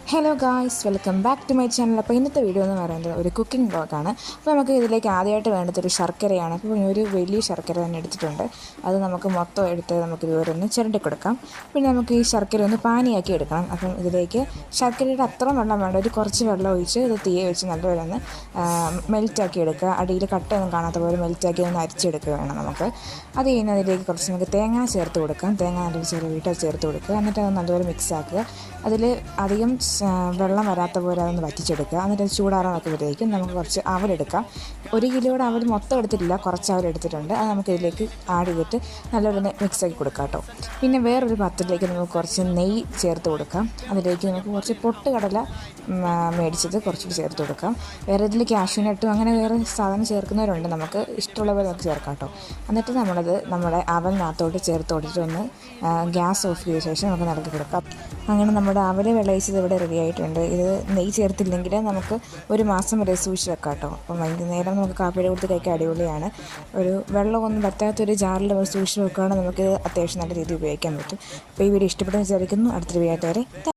Hello guys, welcome back to my channel. അപ്പോൾ ഇന്നത്തെ video എന്ന് പറയുന്നത് ഒരു കുക്കിംഗ് വ്ളോഗാണ്. അപ്പോൾ നമുക്ക് ഇതിലേക്ക് ആദ്യമായിട്ട് വേണ്ടത് ഒരു ശർക്കരയാണ്. അപ്പോൾ ഒരു വലിയ ശർക്കര തന്നെ എടുത്തിട്ടുണ്ട്. അത് നമുക്ക് മൊത്തം എടുത്ത് നമുക്ക് ഇതുവരെ ഒന്ന് ചിരണ്ടി കൊടുക്കാം. പിന്നെ നമുക്ക് ഈ ശർക്കര ഒന്ന് പാനിയാക്കി എടുക്കണം. അപ്പം ഇതിലേക്ക് ശർക്കരയുടെ അത്ര വെള്ളം വേണ്ട, ഒരു കുറച്ച് വെള്ളം ഒഴിച്ച് ഇത് തീയെ വെച്ച് നല്ലപോലെ ഒന്ന് മെൽറ്റാക്കി എടുക്കുക. അടിയിൽ കട്ടയൊന്നും കാണാത്ത പോലെ മെൽറ്റാക്കി ഒന്ന് അരിച്ചെടുക്കുക വേണം നമുക്ക്. അത് കഴിഞ്ഞതിലേക്ക് കുറച്ച് നമുക്ക് തേങ്ങ ചേർത്ത് കൊടുക്കാം. തേങ്ങ നല്ലൊരു ചെറുവിട്ട് ചേർത്ത് കൊടുക്കുക. എന്നിട്ട് അത് നല്ലപോലെ മിക്സ് ആക്കുക. അതിൽ അധികം വെള്ളം വരാത്ത പോലെ അതൊന്ന് വറ്റിച്ചെടുക്കുക. എന്നിട്ട് അത് ചൂടാറാൻ വെക്കുമ്പോഴത്തേക്കും നമുക്ക് കുറച്ച് അവലെടുക്കാം. 1 കിലോയുടെ അവൽ മൊത്തം എടുത്തിട്ടില്ല, കുറച്ച് അവൽ എടുത്തിട്ടുണ്ട്. അത് നമുക്കിതിലേക്ക് ആഡ് ചെയ്തിട്ട് നല്ലൊരു മിക്സാക്കി കൊടുക്കാം കേട്ടോ. പിന്നെ വേറൊരു പാത്രത്തിലേക്ക് നമുക്ക് കുറച്ച് നെയ്യ് ചേർത്ത് കൊടുക്കാം. അതിലേക്ക് നമുക്ക് കുറച്ച് പൊട്ട് കടല മേടിച്ചത് കുറച്ചിട്ട് ചേർത്ത് കൊടുക്കാം. വേറെ ഇതിൽ കാഷ്യൂനട്ടും അങ്ങനെ വേറെ സാധനം ചേർക്കുന്നവരുണ്ട്, നമുക്ക് ഇഷ്ടമുള്ള പോലെ നമുക്ക് ചേർക്കാം കേട്ടോ. എന്നിട്ട് നമ്മുടെ അവലിനകത്തോട്ട് ചേർത്ത് കൊടുത്തിട്ട് ഒന്ന് ഗ്യാസ് ഓഫ് ചെയ്ത ശേഷം നമുക്ക് നടത്തി കൊടുക്കാം. അങ്ങനെ നമ്മുടെ അവൽ വിളയിച്ചത് ഇവിടെ റെഡി ആയിട്ടുണ്ട്. ഇത് നെയ്യ് ചേർത്തില്ലെങ്കിൽ നമുക്ക് 1 മാസം വരെ സൂക്ഷിച്ച് വെക്കാം കേട്ടോ. അപ്പം വൈകുന്നേരം നമുക്ക് കാപ്പിയുടെ കൊടുത്ത് കഴിക്കാൻ അടിപൊളിയാണ്. ഒരു വെള്ളമൊന്നും പറ്റാത്തൊരു ജാറിൽ സൂക്ഷിച്ച് വെക്കുകയാണെങ്കിൽ നമുക്ക് അത്യാവശ്യം നല്ല രീതിയിൽ ഉപയോഗിക്കാൻ പറ്റും. അപ്പോൾ ഈ വീഡിയോ ഇഷ്ടപ്പെട്ടെന്ന് വിചാരിക്കുന്നു. അടുത്തൊരു വീഡിയോ വരെ